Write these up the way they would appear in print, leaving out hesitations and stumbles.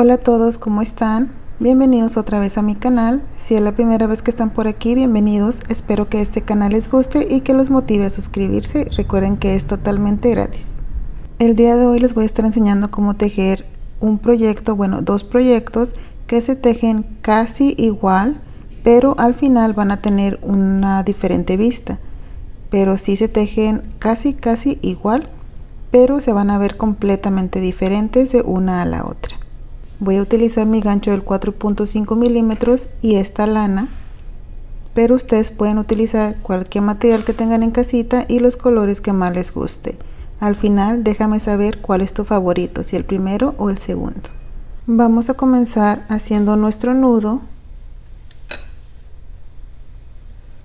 Hola a todos, ¿cómo están? Bienvenidos otra vez a mi canal. Si es la primera vez que están por aquí, bienvenidos. Espero que este canal les guste y que los motive a suscribirse. Recuerden que es totalmente gratis. El día de hoy les voy a estar enseñando cómo tejer un proyecto, bueno, dos proyectos que se tejen casi igual, pero al final van a tener una diferente vista. Pero sí se tejen casi igual, pero se van a ver completamente diferentes de una a la otra. Voy a utilizar mi gancho del 4.5 milímetros y esta lana, pero ustedes pueden utilizar cualquier material que tengan en casita y los colores que más les guste. Al final déjame saber cuál es tu favorito, si el primero o el segundo. Vamos a comenzar haciendo nuestro nudo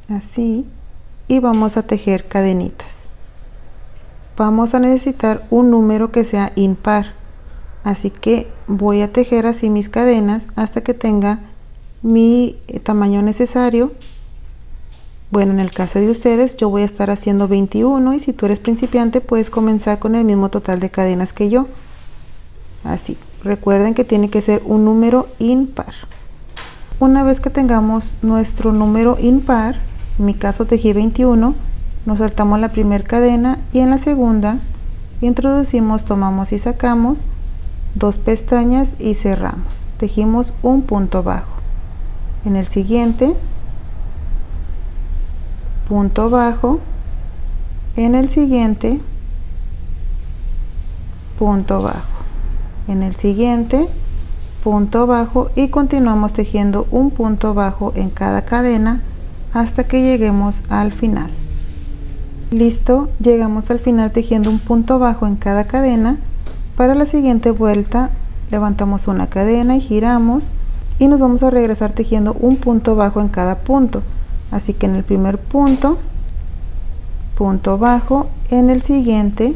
así y vamos a tejer cadenitas. Vamos a necesitar un número que sea impar. Así que voy a tejer así mis cadenas hasta que tenga mi tamaño necesario. Bueno, en el caso de ustedes yo voy a estar haciendo 21 y si tú eres principiante puedes comenzar con el mismo total de cadenas que yo. Así, recuerden que tiene que ser un número impar. Una vez que tengamos nuestro número impar, en mi caso tejí 21, nos saltamos la primera cadena y en la segunda introducimos, tomamos y sacamos 2 pestañas y cerramos. Tejimos un punto bajo. En el siguiente, punto bajo. En el siguiente, punto bajo. En el siguiente, punto bajo y continuamos tejiendo un punto bajo en cada cadena hasta que lleguemos al final. Listo, llegamos al final tejiendo un punto bajo en cada cadena. Para la siguiente vuelta levantamos una cadena y giramos y nos vamos a regresar tejiendo un punto bajo en cada punto. Así que en el primer punto, punto bajo, en el siguiente,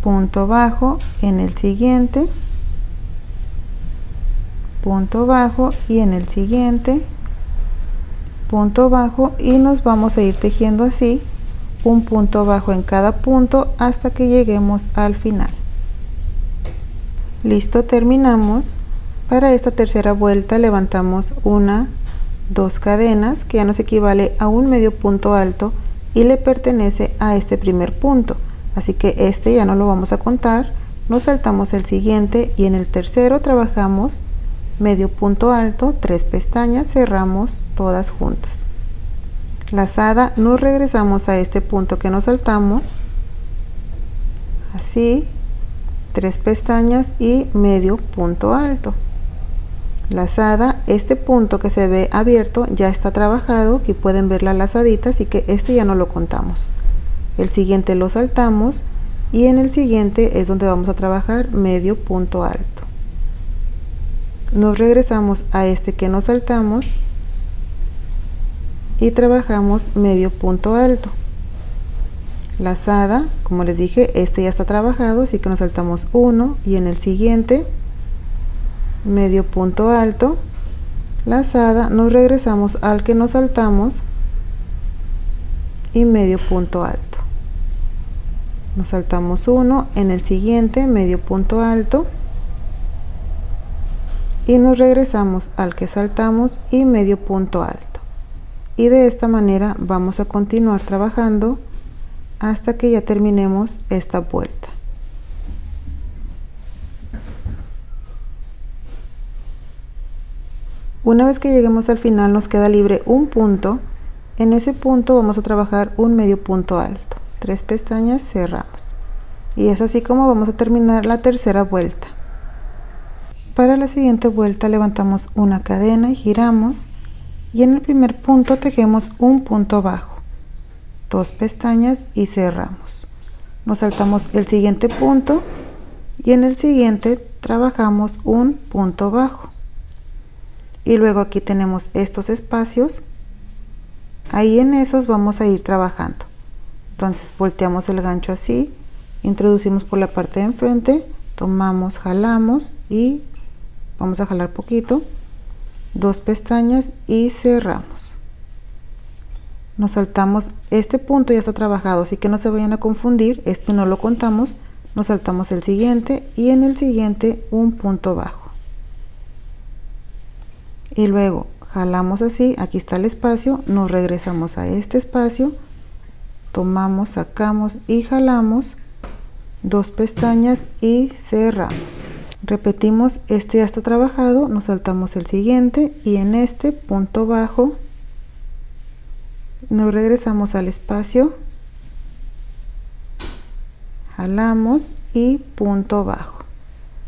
punto bajo, en el siguiente, punto bajo y en el siguiente, punto bajo y nos vamos a ir tejiendo así un punto bajo en cada punto hasta que lleguemos al final. Listo, terminamos. Para esta tercera vuelta levantamos dos cadenas que ya nos equivale a un medio punto alto y le pertenece a este primer punto, así que este ya no lo vamos a contar. Nos saltamos el siguiente y en el tercero trabajamos medio punto alto, 3 pestañas, cerramos todas juntas. Lazada, nos regresamos a este punto que nos saltamos, así, 3 pestañas y medio punto alto. Lazada, este punto que se ve abierto ya está trabajado, aquí pueden ver la lazadita, así que este ya no lo contamos. El siguiente lo saltamos y en el siguiente es donde vamos a trabajar medio punto alto. Nos regresamos a este que nos saltamos y trabajamos medio punto alto. Lazada, como les dije, este ya está trabajado, así que nos saltamos uno y en el siguiente medio punto alto. Lazada, nos regresamos al que nos saltamos y medio punto alto. Nos saltamos uno, en el siguiente medio punto alto y nos regresamos al que saltamos y medio punto alto. Y de esta manera vamos a continuar trabajando hasta que ya terminemos esta vuelta. Una vez que lleguemos al final nos queda libre un punto. En ese punto vamos a trabajar un medio punto alto, 3 pestañas, cerramos y es así como vamos a terminar la tercera vuelta. Para la siguiente vuelta levantamos una cadena y giramos y en el primer punto tejemos un punto bajo, 2 pestañas y cerramos. Nos saltamos el siguiente punto y en el siguiente trabajamos un punto bajo y luego aquí tenemos estos espacios, ahí en esos vamos a ir trabajando. Entonces volteamos el gancho así, introducimos por la parte de enfrente, tomamos, jalamos y vamos a jalar poquito, 2 pestañas y cerramos. Nos saltamos, este punto ya está trabajado, así que no se vayan a confundir, este no lo contamos, nos saltamos el siguiente y en el siguiente un punto bajo, y luego jalamos así, aquí está el espacio, nos regresamos a este espacio, tomamos, sacamos y jalamos, 2 pestañas y cerramos. Repetimos, este ya está trabajado, nos saltamos el siguiente y en este punto bajo nos regresamos al espacio, jalamos y punto bajo.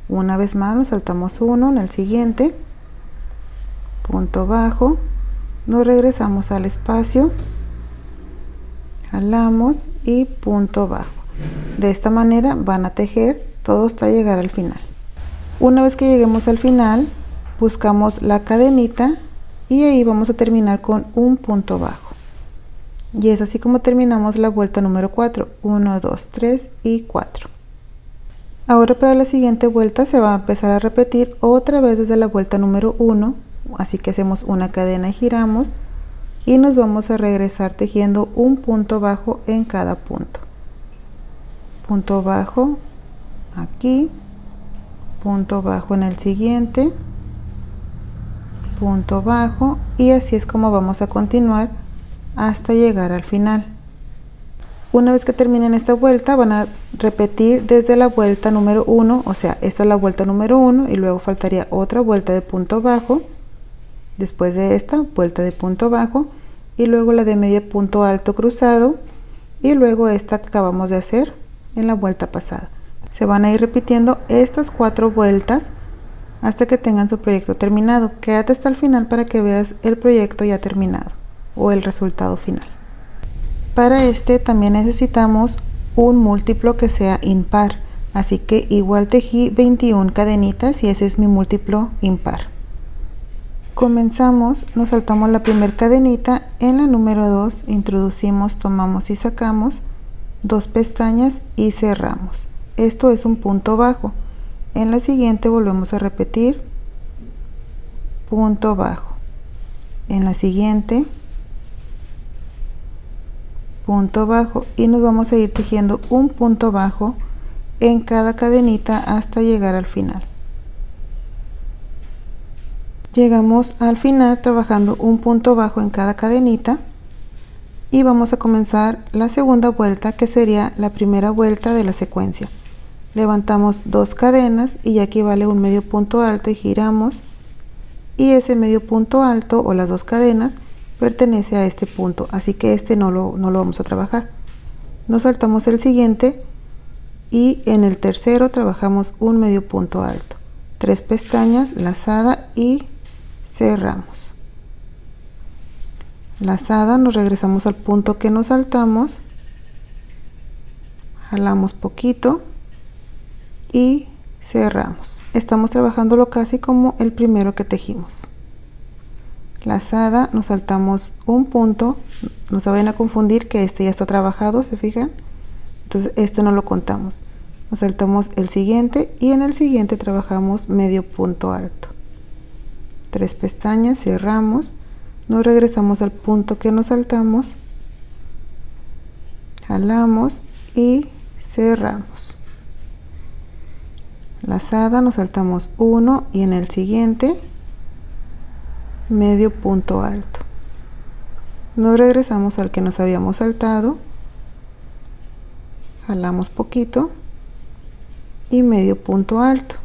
Una vez más nos saltamos uno en el siguiente, punto bajo, nos regresamos al espacio, jalamos y punto bajo. De esta manera van a tejer todo hasta llegar al final. Una vez que lleguemos al final, buscamos la cadenita y ahí vamos a terminar con un punto bajo. Y es así como terminamos la vuelta número 4. 1, 2, 3 y 4. Ahora para la siguiente vuelta se va a empezar a repetir otra vez desde la vuelta número 1. Así que hacemos una cadena y giramos y nos vamos a regresar tejiendo un punto bajo en cada punto. Punto bajo aquí, punto bajo en el siguiente, punto bajo, y así es como vamos a continuar hasta llegar al final. Una vez que terminen esta vuelta van a repetir desde la vuelta número 1, o sea, esta es la vuelta número 1 y luego faltaría otra vuelta de punto bajo, después de esta vuelta de punto bajo y luego la de medio punto alto cruzado y luego esta que acabamos de hacer en la vuelta pasada. Se van a ir repitiendo estas 4 vueltas hasta que tengan su proyecto terminado. Quédate hasta el final para que veas el proyecto ya terminado o el resultado final. Para este también necesitamos un múltiplo que sea impar, así que igual tejí 21 cadenitas y ese es mi múltiplo impar. Comenzamos, nos saltamos la primera cadenita, en la número 2 introducimos, tomamos y sacamos 2 pestañas y cerramos. Esto es un punto bajo. En la siguiente volvemos a repetir punto bajo, en la siguiente punto bajo y nos vamos a ir tejiendo un punto bajo en cada cadenita hasta llegar al final. Llegamos al final trabajando un punto bajo en cada cadenita y vamos a comenzar la segunda vuelta, que sería la primera vuelta de la secuencia. Levantamos 2 cadenas y ya equivale un medio punto alto y giramos, y ese medio punto alto o las 2 cadenas pertenece a este punto, así que este no lo vamos a trabajar. Nos saltamos el siguiente y en el tercero trabajamos un medio punto alto, 3 pestañas, lazada y cerramos. Lazada, nos regresamos al punto que nos saltamos, jalamos poquito y cerramos. Estamos trabajándolo casi como el primero que tejimos. Lazada, nos saltamos un punto, no se vayan a confundir que este ya está trabajado, ¿se fijan? Entonces este no lo contamos. Nos saltamos el siguiente y en el siguiente trabajamos medio punto alto, 3 pestañas, cerramos, nos regresamos al punto que nos saltamos, jalamos y cerramos. Lazada, nos saltamos uno y en el siguiente medio punto alto, nos regresamos al que nos habíamos saltado, jalamos poquito y medio punto alto.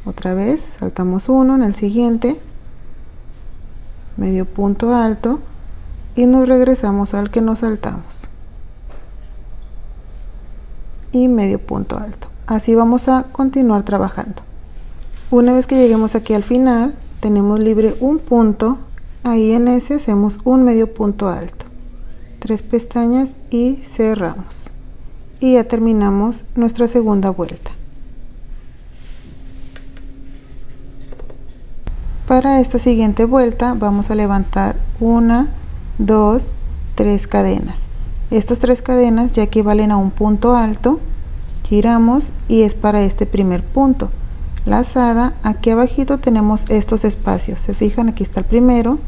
Otra vez saltamos uno en el siguiente, medio punto alto y nos regresamos al que nos saltamos y medio punto alto. Así vamos a continuar trabajando. Una vez que lleguemos aquí al final, tenemos libre un punto, ahí en ese hacemos un medio punto alto, 3 pestañas y cerramos, y ya terminamos nuestra segunda vuelta. Para esta siguiente vuelta vamos a levantar 1, 2, 3 cadenas. Estas 3 cadenas ya equivalen a un punto alto, giramos y es para este primer punto. Lazada, aquí abajito tenemos estos espacios, se fijan, aquí está el primero,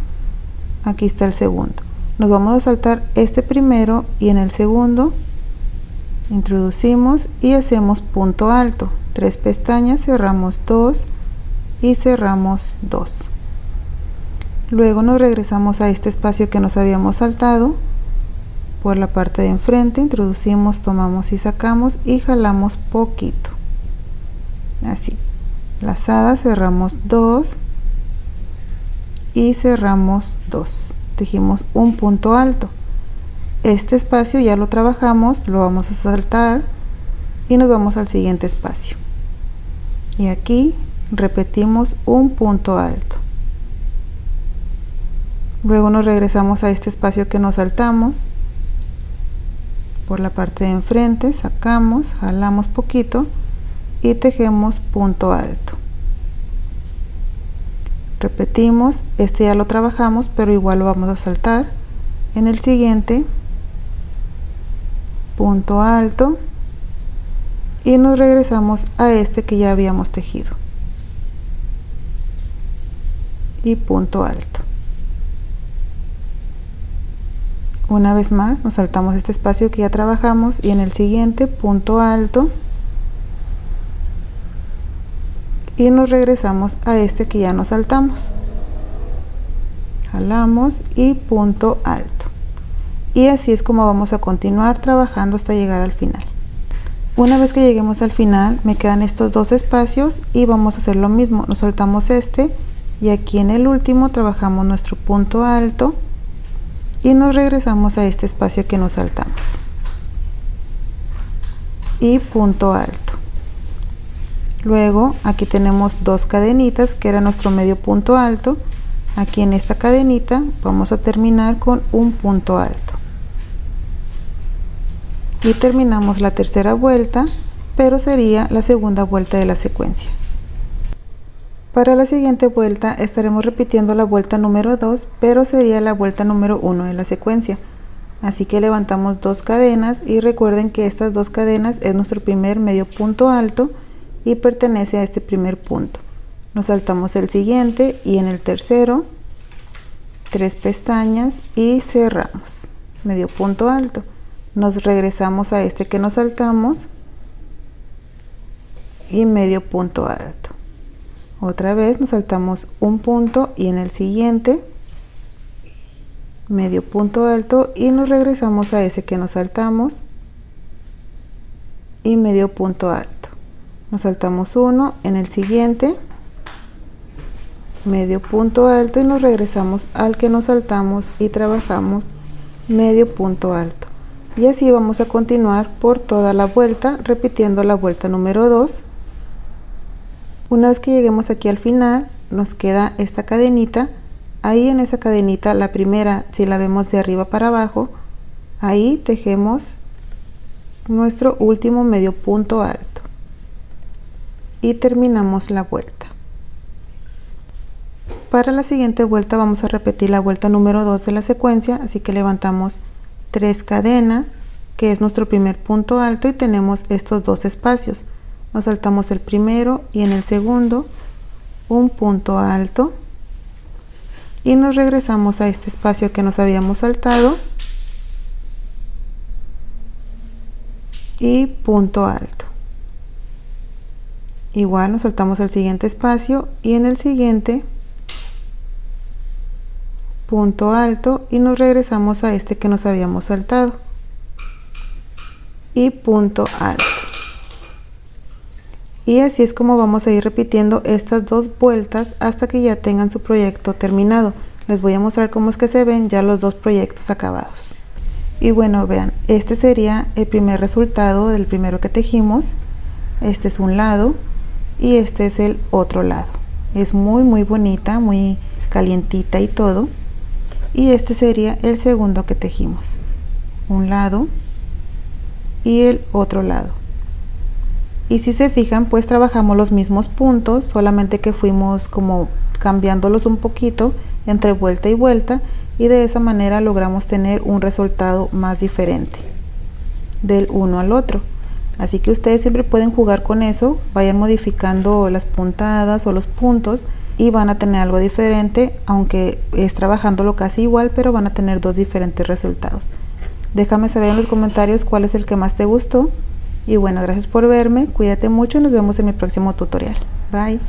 aquí está el segundo. Nos vamos a saltar este primero y en el segundo introducimos y hacemos punto alto, 3 pestañas, cerramos 2 y cerramos 2. Luego nos regresamos a este espacio que nos habíamos saltado. Por la parte de enfrente introducimos, tomamos y sacamos y jalamos poquito, así, lazada, cerramos 2 y cerramos 2, tejimos un punto alto. Este espacio ya lo trabajamos, lo vamos a saltar y nos vamos al siguiente espacio, y aquí repetimos un punto alto. Luego nos regresamos a este espacio que nos saltamos. Por la parte de enfrente sacamos, jalamos poquito y tejemos punto alto. Repetimos, este ya lo trabajamos, pero igual lo vamos a saltar. En el siguiente, punto alto, y nos regresamos a este que ya habíamos tejido. Y punto alto. Una vez más nos saltamos este espacio que ya trabajamos y en el siguiente punto alto y nos regresamos a este que ya nos saltamos, jalamos y punto alto, y así es como vamos a continuar trabajando hasta llegar al final. Una vez que lleguemos al final me quedan estos 2 espacios y vamos a hacer lo mismo, nos saltamos este y aquí en el último trabajamos nuestro punto alto y nos regresamos a este espacio que nos saltamos y punto alto. Luego aquí tenemos 2 cadenitas que era nuestro medio punto alto. Aquí en esta cadenita vamos a terminar con un punto alto y terminamos la tercera vuelta, pero sería la segunda vuelta de la secuencia. Para la siguiente vuelta estaremos repitiendo la vuelta número 2, pero sería la vuelta número 1 de la secuencia. Así que levantamos 2 cadenas y recuerden que estas 2 cadenas es nuestro primer medio punto alto y pertenece a este primer punto. Nos saltamos el siguiente y en el tercero 3 pestañas y cerramos, medio punto alto. Nos regresamos a este que nos saltamos y medio punto alto. Otra vez nos saltamos un punto y en el siguiente medio punto alto y nos regresamos a ese que nos saltamos y medio punto alto. Nos saltamos uno en el siguiente, medio punto alto y nos regresamos al que nos saltamos y trabajamos medio punto alto. Y así vamos a continuar por toda la vuelta, repitiendo la vuelta número 2. Una vez que lleguemos aquí al final, nos queda esta cadenita. Ahí en esa cadenita, la primera, si la vemos de arriba para abajo, ahí tejemos nuestro último medio punto alto y terminamos la vuelta. Para la siguiente vuelta vamos a repetir la vuelta número 2 de la secuencia, así que levantamos 3 cadenas, que es nuestro primer punto alto, y tenemos estos 2 espacios. Nos saltamos el primero y en el segundo un punto alto y nos regresamos a este espacio que nos habíamos saltado y punto alto. Igual nos saltamos el siguiente espacio y en el siguiente punto alto y nos regresamos a este que nos habíamos saltado y punto alto. Y así es como vamos a ir repitiendo estas 2 vueltas hasta que ya tengan su proyecto terminado. Les voy a mostrar cómo es que se ven ya los 2 proyectos acabados. Y bueno, vean, este sería el primer resultado del primero que tejimos. Este es un lado y este es el otro lado. Es muy bonita, muy calientita y todo. Y este sería el segundo que tejimos, un lado y el otro lado. Y si se fijan, pues trabajamos los mismos puntos, solamente que fuimos como cambiándolos un poquito entre vuelta y vuelta, y de esa manera logramos tener un resultado más diferente del uno al otro. Así que ustedes siempre pueden jugar con eso, vayan modificando las puntadas o los puntos y van a tener algo diferente, aunque es trabajándolo casi igual, pero van a tener 2 diferentes resultados. Déjame saber en los comentarios cuál es el que más te gustó. Y bueno, gracias por verme, cuídate mucho y nos vemos en mi próximo tutorial. Bye.